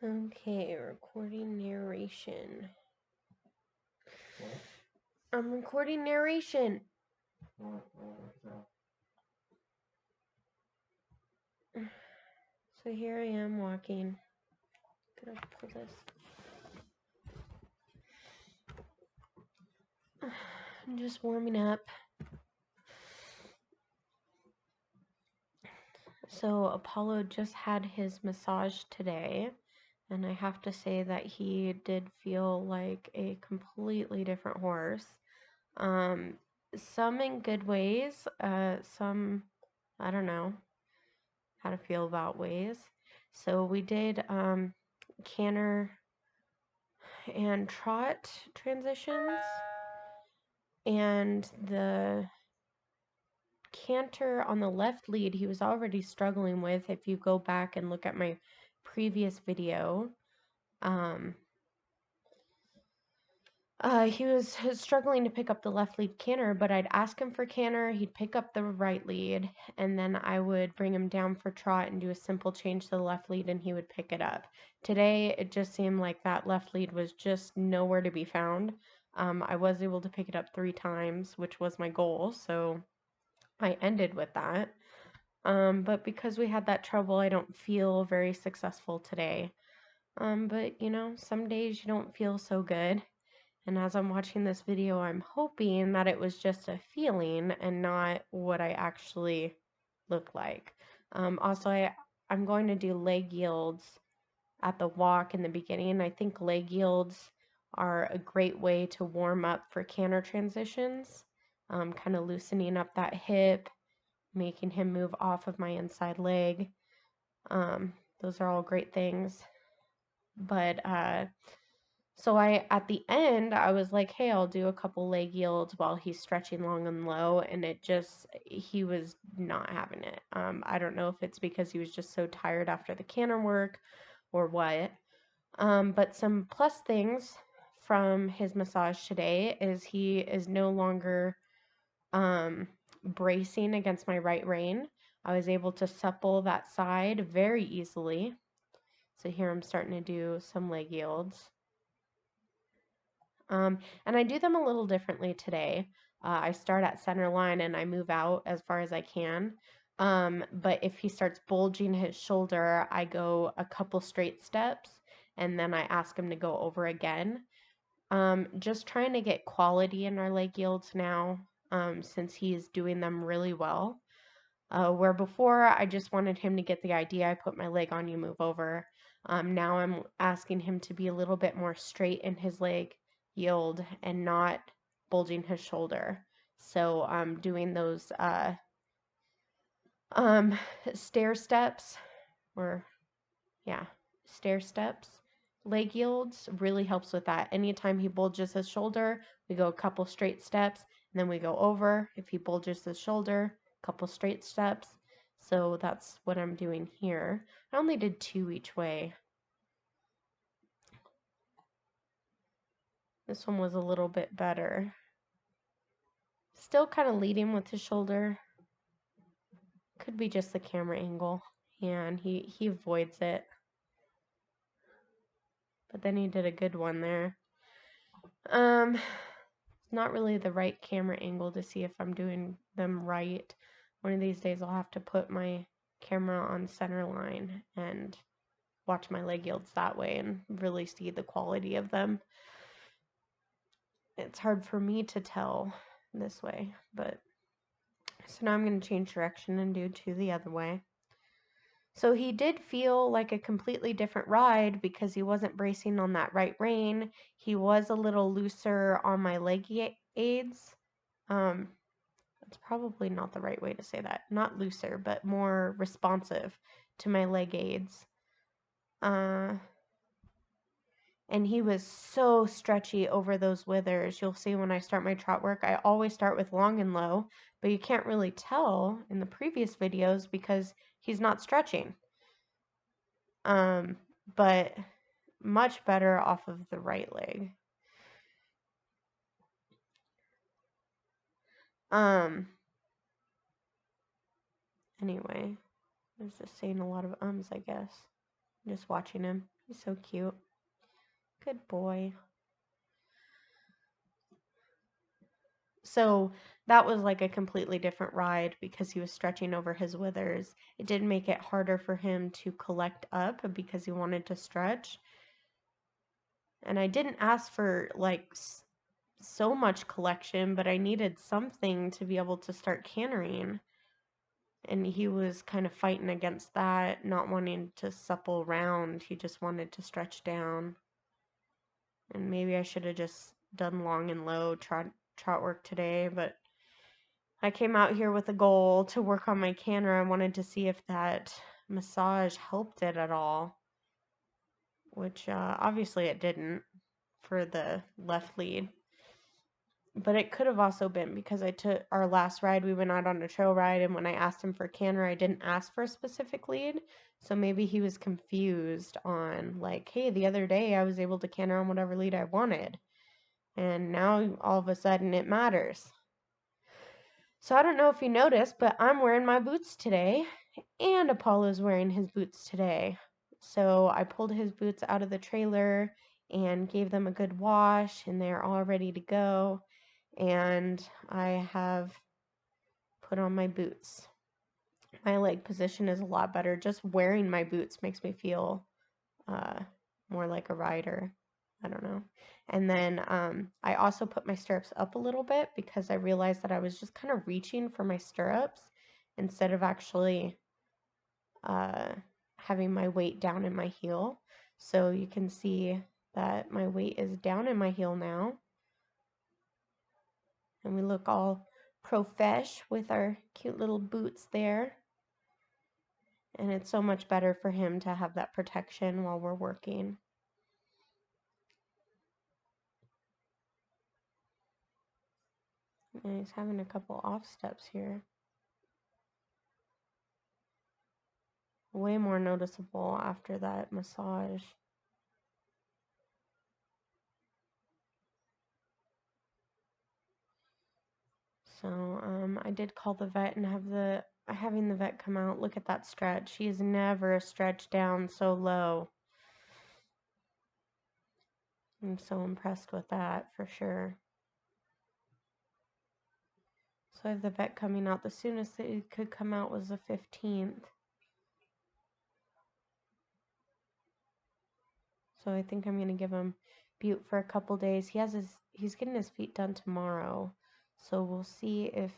Okay, recording narration. What? I'm recording narration. So here I am walking. Gonna pull this. I'm just warming up. So Apollo just had his massage today, and I have to say that he did feel like a completely different horse. Some in good ways, some I don't know how to feel about ways. So we did canter and trot transitions, and the canter on the left lead he was already struggling with. If you go back and look at my previous video, um, he was struggling to pick up the left lead canter, but I'd ask him for canter, he'd pick up the right lead, and then I would bring him down for trot and do a simple change to the left lead, and he would pick it up. Today, it just seemed like that left lead was just nowhere to be found. I was able to pick it up 3 times, which was my goal, so I ended with that. But because we had that trouble, I don't feel very successful today. But you know, some days you don't feel so good. And as I'm watching this video, I'm hoping that it was just a feeling and not what I actually look like. Also, I'm going to do leg yields at the walk in the beginning. I think leg yields are a great way to warm up for canter transitions, kind of loosening up that hip, making him move off of my inside leg. Those are all great things. But so at the end, I was like, hey, I'll do a couple leg yields while he's stretching long and low. And he was not having it. I don't know if it's because he was just so tired after the canter work or what. But some plus things from his massage today is he is no longer bracing against my right rein. I was able to supple that side very easily. So here I'm starting to do some leg yields. And I do them a little differently today. I start at center line and I move out as far as I can. But if he starts bulging his shoulder, I go a couple straight steps and then I ask him to go over again. Just trying to get quality in our leg yields now, since he's doing them really well. Where before I just wanted him to get the idea, I put my leg on, you move over. Now I'm asking him to be a little bit more straight in his leg yield and not bulging his shoulder. So I'm doing those um, stair steps, or yeah, stair steps. Leg yields really helps with that. Anytime he bulges his shoulder, we go a couple straight steps, and then we go over. If he bulges his shoulder, a couple straight steps. So that's what I'm doing here. I only did 2 each way. This one was a little bit better. Still kind of leading with his shoulder. Could be just the camera angle. And he avoids it. But then he did a good one there. Not really the right camera angle to see if I'm doing them right. One of these days I'll have to put my camera on center line and watch my leg yields that way and really see the quality of them. It's hard for me to tell this way, but so now I'm going to change direction and do 2 the other way. So he did feel like a completely different ride because he wasn't bracing on that right rein. He was a little looser on my leg aids. That's probably not the right way to say that. Not looser, but more responsive to my leg aids. And he was so stretchy over those withers. You'll see when I start my trot work, I always start with long and low, but you can't really tell in the previous videos because he's not stretching. But much better off of the right leg. Anyway, I was just saying a lot of ums, I guess. Just watching him. He's so cute. Good boy. So that was like a completely different ride because he was stretching over his withers. It did make it harder for him to collect up because he wanted to stretch. And I didn't ask for like so much collection, but I needed something to be able to start cantering. And he was kind of fighting against that, not wanting to supple round. He just wanted to stretch down. And maybe I should have just done long and low trot work today, but I came out here with a goal to work on my canter. I wanted to see if that massage helped it at all, which obviously it didn't for the left lead. But it could have also been because I took our last ride, we went out on a trail ride, and when I asked him for canter, I didn't ask for a specific lead. So maybe he was confused on, like, hey, the other day I was able to canter on whatever lead I wanted. And now all of a sudden it matters. So I don't know if you noticed, but I'm wearing my boots today, and Apollo's wearing his boots today. So I pulled his boots out of the trailer and gave them a good wash, and they're all ready to go. And I have put on my boots. My leg position is a lot better. Just wearing my boots makes me feel more like a rider. I don't know. And then I also put my stirrups up a little bit because I realized that I was just kind of reaching for my stirrups instead of actually having my weight down in my heel. So you can see that my weight is down in my heel now. And we look all profesh with our cute little boots there. And it's so much better for him to have that protection while we're working. And he's having a couple off steps here. Way more noticeable after that massage. So I did call the vet and having the vet come out. Look at that stretch. He has never stretched down so low. I'm so impressed with that for sure. So I have the vet coming out. The soonest that it could come out was the 15th. So I think I'm going to give him Butte for a couple days. He's getting his feet done tomorrow. So we'll see if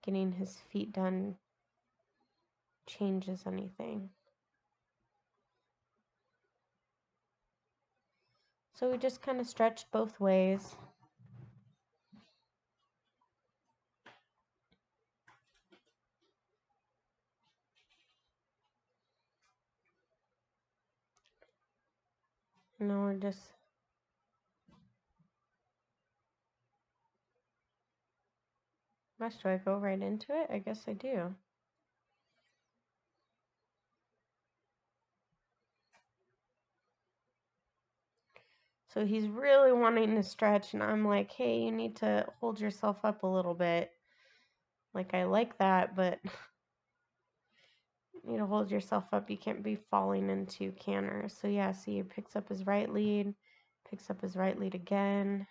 getting his feet done changes anything. So we just kind of stretched both ways. Now we're just gosh, do I go right into it? I guess I do. So he's really wanting to stretch, and I'm like, hey, you need to hold yourself up a little bit. Like, I like that, but you need to hold yourself up. You can't be falling into canter. So yeah, see, he picks up his right lead, picks up his right lead again,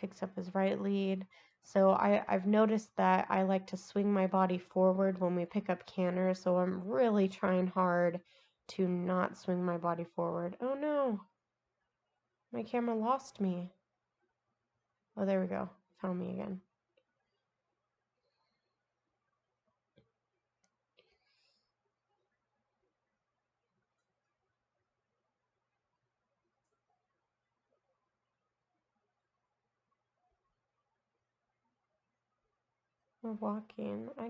picks up his right lead. So I've noticed that I like to swing my body forward when we pick up canter, so I'm really trying hard to not swing my body forward. Oh no, my camera lost me. Oh, there we go. Found me again. We're walking. I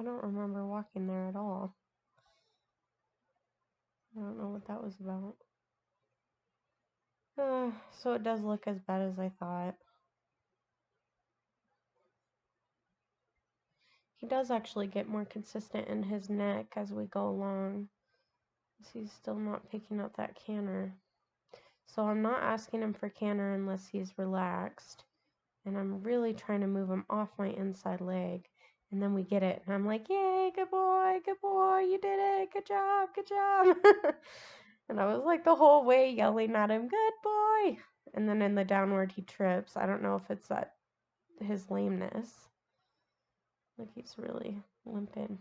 don't remember walking there at all. I don't know what that was about. So it does look as bad as I thought. He does actually get more consistent in his neck as we go along. He's still not picking up that canter. So I'm not asking him for canter unless he's relaxed. And I'm really trying to move him off my inside leg And then we get it. And I'm like, yay, good boy, you did it, good job, good job. And I was like the whole way yelling at him, good boy. And then in the downward, he trips. I don't know if it's that his lameness. Like he's really limping.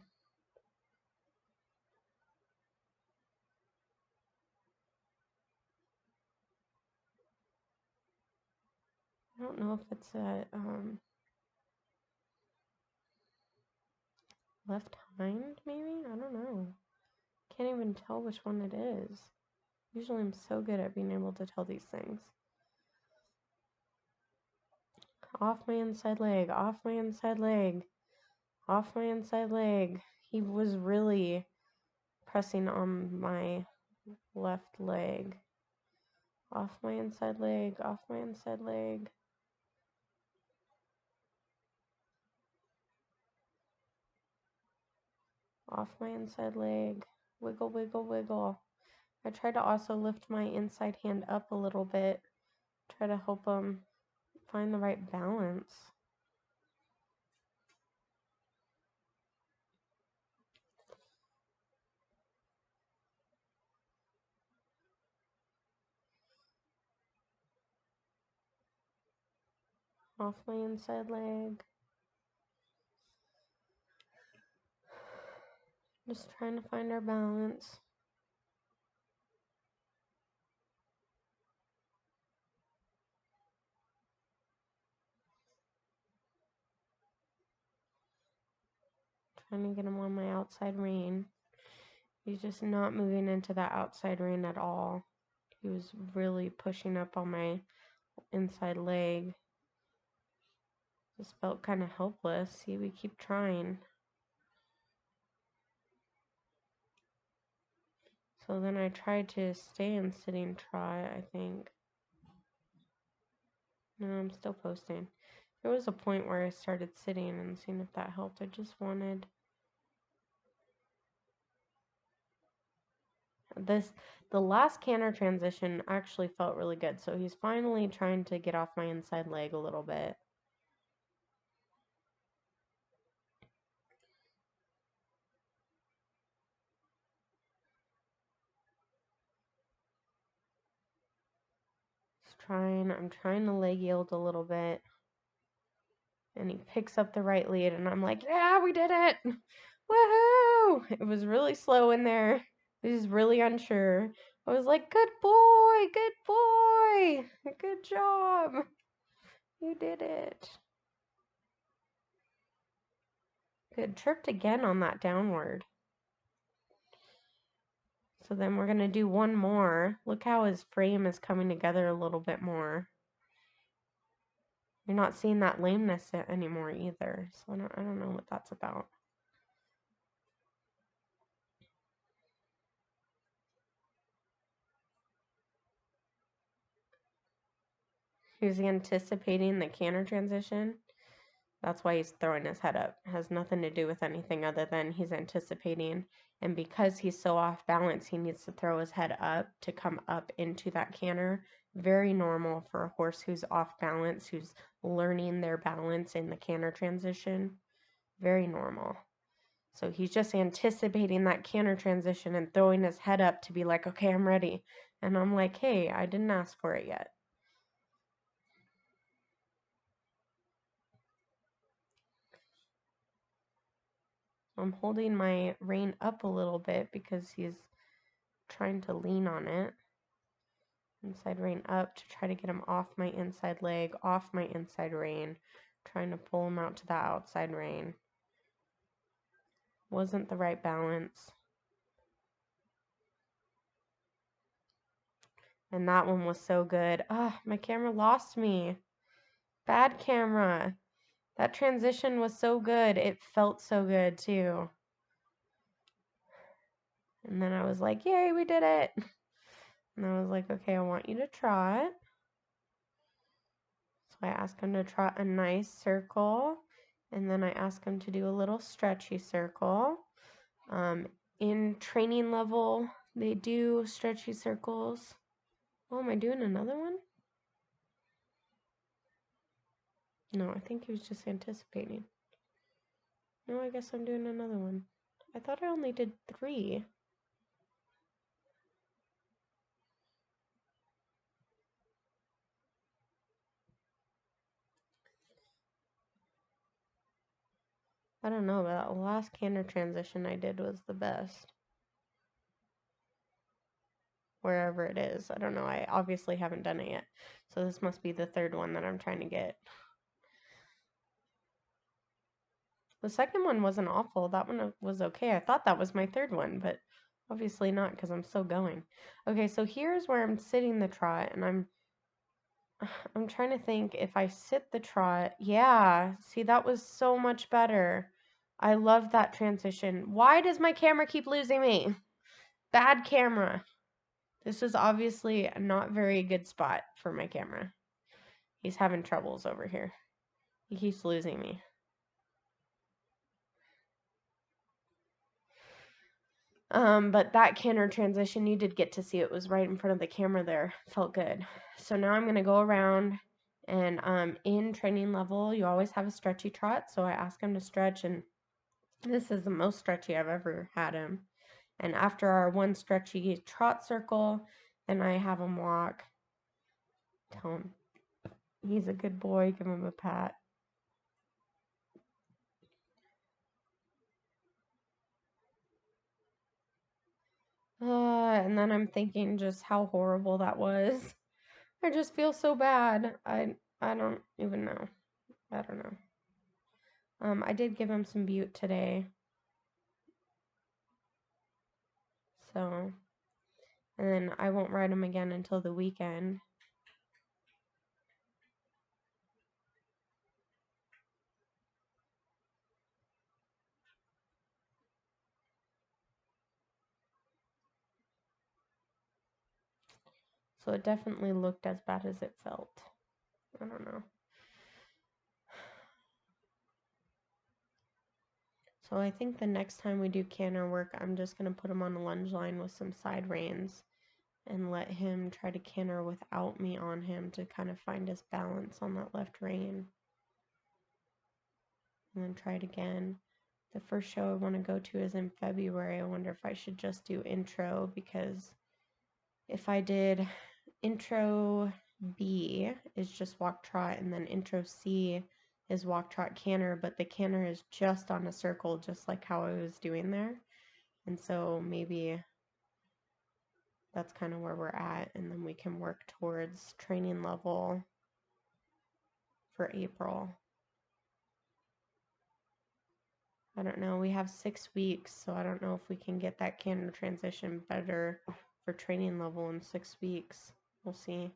I don't know if it's a left hind, maybe? I don't know. Can't even tell which one it is. Usually I'm so good at being able to tell these things. Off my inside leg, off my inside leg, off my inside leg. He was really pressing on my left leg. Off my inside leg, off my inside leg. Off my inside leg. Wiggle, wiggle, wiggle. I tried to also lift my inside hand up a little bit. Try to help him find the right balance. Off my inside leg. Just trying to find our balance. Trying to get him on my outside rein. He's just not moving into that outside rein at all. He was really pushing up on my inside leg. Just felt kind of helpless. See, we keep trying. So then I tried to stay in sitting trot, I think. No, I'm still posting. There was a point where I started sitting and seeing if that helped. I just wanted the last canter transition actually felt really good. So he's finally trying to get off my inside leg a little bit. I'm trying to leg yield a little bit. And he picks up the right lead and I'm like, yeah, we did it. Woohoo! It was really slow in there. He was really unsure. I was like, good boy, good job. You did it. Good. Tripped again on that downward. So then we're going to do one more. Look how his frame is coming together a little bit more. You're not seeing that lameness anymore either. So I don't know what that's about. He's anticipating the canter transition. That's why he's throwing his head up. It has nothing to do with anything other than he's anticipating. And because he's so off balance, he needs to throw his head up to come up into that canter. Very normal for a horse who's off balance, who's learning their balance in the canter transition. Very normal. So he's just anticipating that canter transition and throwing his head up to be like, okay, I'm ready. And I'm like, hey, I didn't ask for it yet. I'm holding my rein up a little bit because he's trying to lean on it. Inside rein up to try to get him off my inside leg, off my inside rein. Trying to pull him out to the outside rein. Wasn't the right balance. And that one was so good. Ah, my camera lost me. Bad camera. That transition was so good. It felt so good too. And then I was like, yay, we did it. And I was like, okay, I want you to trot. So I asked him to trot a nice circle. And then I asked him to do a little stretchy circle. In training level, they do stretchy circles. Oh, am I doing another one? No, I think he was just anticipating. No, I guess I'm doing another one. I thought I only did 3. I don't know, but the last canter transition I did was the best. Wherever it is. I don't know. I obviously haven't done it yet. So this must be the 3rd one that I'm trying to get. The second one wasn't awful. That one was okay. I thought that was my 3rd one, but obviously not because I'm still going. Okay, so here's where I'm sitting the trot, and I'm trying to think if I sit the trot. Yeah, see, that was so much better. I love that transition. Why does my camera keep losing me? Bad camera. This is obviously a not very good spot for my camera. He's having troubles over here. He keeps losing me. But that canter transition, you did get to see it was right in front of the camera there. Felt good. So now I'm going to go around and in training level, you always have a stretchy trot. So I ask him to stretch, and this is the most stretchy I've ever had him. And after our one stretchy trot circle, then I have him walk. Tell him he's a good boy. Give him a pat. And then I'm thinking just how horrible that was. I just feel so bad. I don't even know. I don't know. I did give him some butte today. So, and then I won't ride him again until the weekend. So it definitely looked as bad as it felt. I don't know. So I think the next time we do canter work, I'm just going to put him on a lunge line with some side reins and let him try to canter without me on him to kind of find his balance on that left rein. And then try it again. The first show I want to go to is in February. I wonder if I should just do intro, because if I did intro B is just walk trot, and then intro C is walk trot canter, but the canter is just on a circle, just like how I was doing there. And so maybe that's kind of where we're at, and then we can work towards training level for April. I don't know. We have 6 weeks, so I don't know if we can get that canter transition better for training level in 6 weeks. We'll see.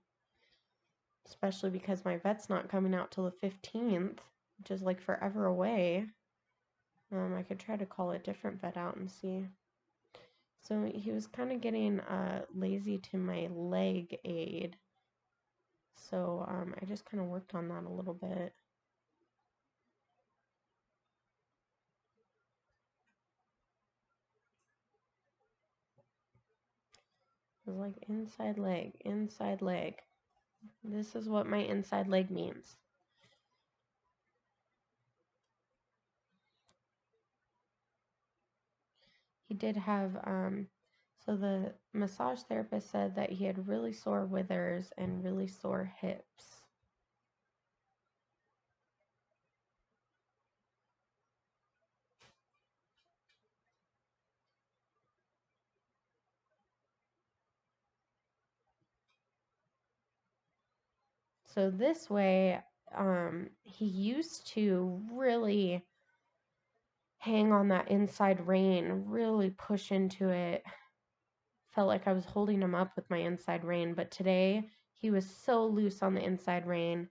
Especially because my vet's not coming out till the 15th, which is like forever away. I could try to call a different vet out and see. So he was kind of getting lazy to my leg aid. So I just kind of worked on that a little bit. It was like inside leg, inside leg. This is what my inside leg means. He did have, so the massage therapist said that he had really sore withers and really sore hips. So this way, he used to really hang on that inside rein, really push into it. Felt like I was holding him up with my inside rein, but today he was so loose on the inside rein.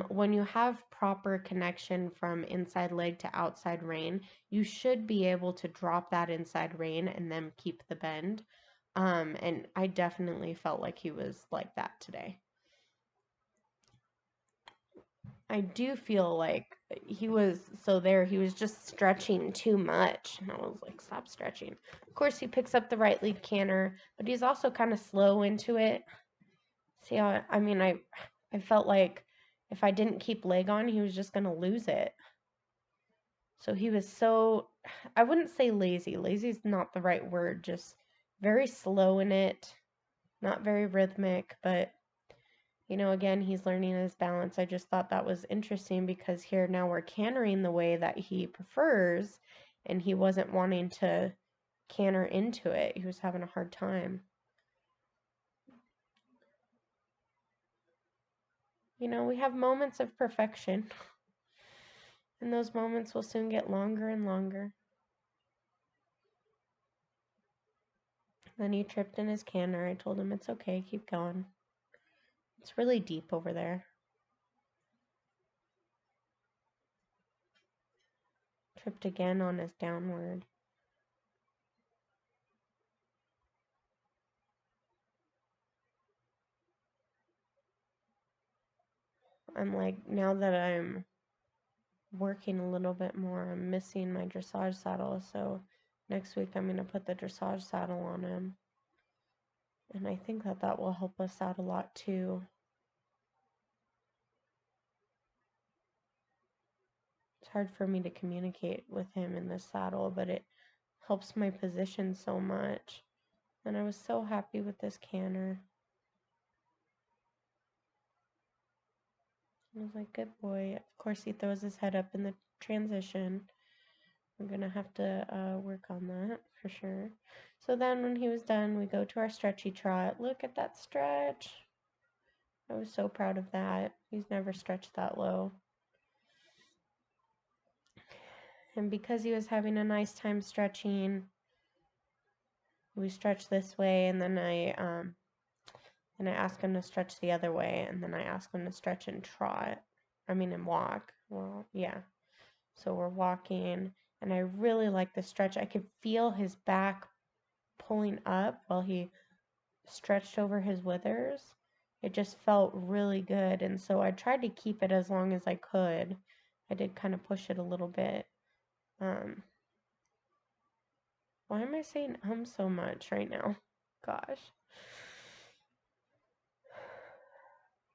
When you have proper connection from inside leg to outside rein, you should be able to drop that inside rein and then keep the bend. And I definitely felt like he was like that today. I do feel like he was he was just stretching too much. And I was like, stop stretching. Of course, he picks up the right lead canter, but he's also kind of slow into it. See how, I mean, I felt like if I didn't keep leg on, he was just going to lose it. So he was so, I wouldn't say lazy. Lazy is not the right word, just very slow in it, not very rhythmic, but again, he's learning his balance. I just thought that was interesting because here now we're cantering the way that he prefers, and he wasn't wanting to canter into it. He was having a hard time. We have moments of perfection, and those moments will soon get longer and longer. Then he tripped in his canter. I told him it's okay, keep going. It's really deep over there. Tripped again on his downward. I'm like, now that I'm working a little bit more, I'm missing my dressage saddle, so next week I'm going to put the dressage saddle on him. And I think that that will help us out a lot too. It's hard for me to communicate with him in this saddle, but it helps my position so much. And I was so happy with this canter. I was like, good boy. Of course, he throws his head up in the transition. I'm going to have to work on that for sure. So then when he was done, we go to our stretchy trot. Look at that stretch. I was so proud of that. He's never stretched that low. And because he was having a nice time stretching, we stretched this way, and then I asked him to stretch the other way, and then I asked him to stretch and trot. And walk. Well, yeah. So we're walking, and I really like the stretch. I could feel his back pulling up while he stretched over his withers. It just felt really good, and so I tried to keep it as long as I could. I did kind of push it a little bit. Why am I saying so much right now? Gosh.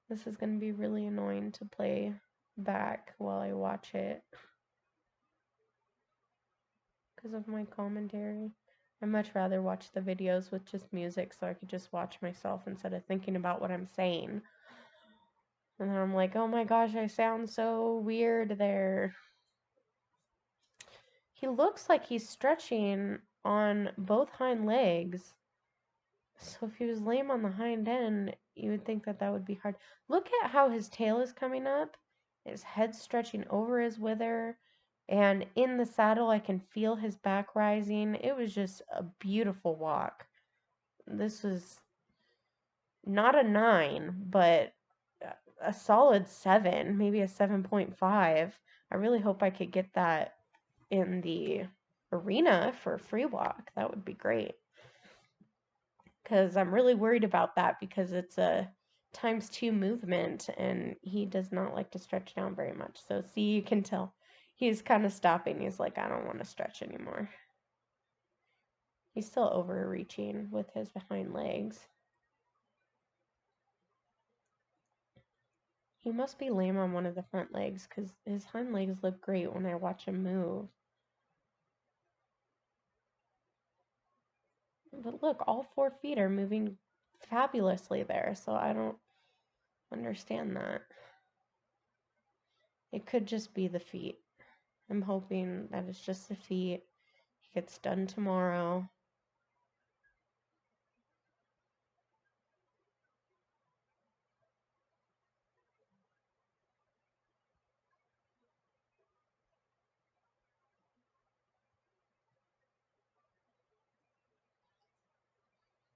This is going to be really annoying to play back while I watch it because of my commentary. I'd much rather watch the videos with just music so I could just watch myself instead of thinking about what I'm saying. And then I'm like, oh my gosh, I sound so weird there. He looks like he's stretching on both hind legs. So if he was lame on the hind end, you would think that that would be hard. Look at how his tail is coming up. His head stretching over his wither. And in the saddle, I can feel his back rising. It was just a beautiful walk. This was not a 9, but a solid 7, maybe a 7.5. I really hope I could get that in the arena for a free walk. That would be great. Because I'm really worried about that because it's a ×2 movement and he does not like to stretch down very much. So see, you can tell he's kind of stopping. He's like, I don't want to stretch anymore. He's still overreaching with his hind legs. He must be lame on one of the front legs because his hind legs look great when I watch him move. But look, all 4 feet are moving fabulously there, so I don't understand that. It could just be the feet. I'm hoping that it's just the feet. He gets done tomorrow.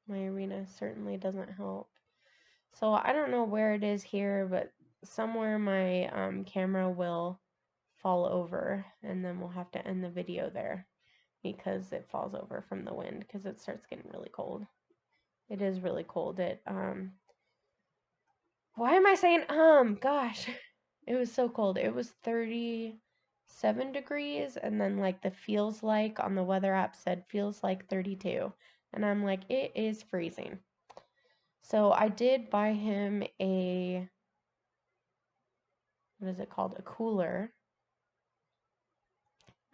My arena certainly doesn't help. So I don't know where it is here, but somewhere my camera will fall over, and then we'll have to end the video there because it falls over from the wind because it starts getting really cold. It is really cold. Why am I saying gosh. It was so cold. It was 37 degrees, and then like the feels like on the weather app said feels like 32. And I'm like, it is freezing. So I did buy him a, what is it called? A cooler.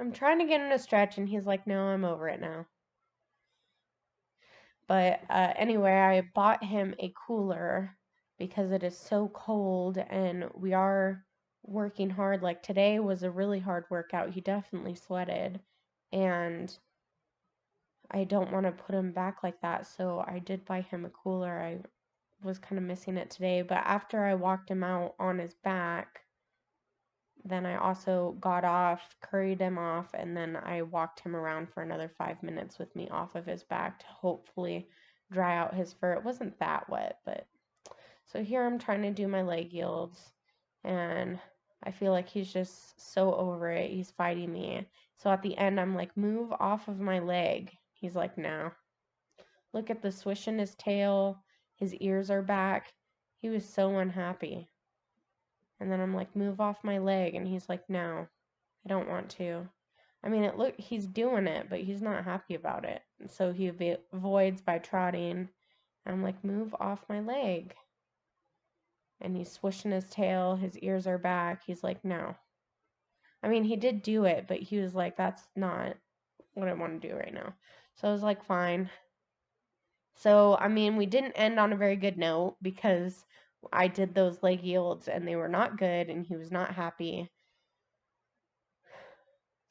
I'm trying to get him to stretch, and he's like, no, I'm over it now. But anyway, I bought him a cooler because it is so cold, and we are working hard. Like today was a really hard workout. He definitely sweated, and I don't want to put him back like that. So I did buy him a cooler. I was kind of missing it today, but after I walked him out on his back, then I also got off, curried him off, and then I walked him around for another 5 minutes with me off of his back to hopefully dry out his fur. It wasn't that wet, but so here I'm trying to do my leg yields, and I feel like he's just so over it. He's fighting me. So at the end, I'm like, move off of my leg. He's like, no. Look at the swish in his tail. His ears are back. He was so unhappy. And then I'm like, move off my leg. And he's like, no, I don't want to. I mean, he's doing it, but he's not happy about it. And so he avoids by trotting. I'm like, move off my leg. And he's swishing his tail. His ears are back. He's like, no. I mean, he did do it, but he was like, that's not what I want to do right now. So I was like, fine. So, I mean, we didn't end on a very good note because I did those leg yields and they were not good and he was not happy.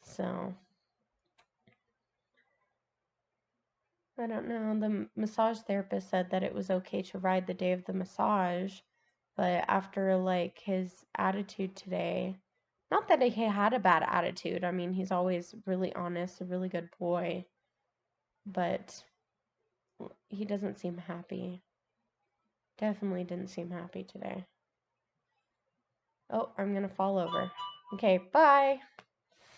So, I don't know. The massage therapist said that it was okay to ride the day of the massage, but after like his attitude today, not that he had a bad attitude. I mean, he's always really honest, a really good boy, but he doesn't seem happy. Definitely didn't seem happy today. Oh, I'm gonna fall over. Okay, bye.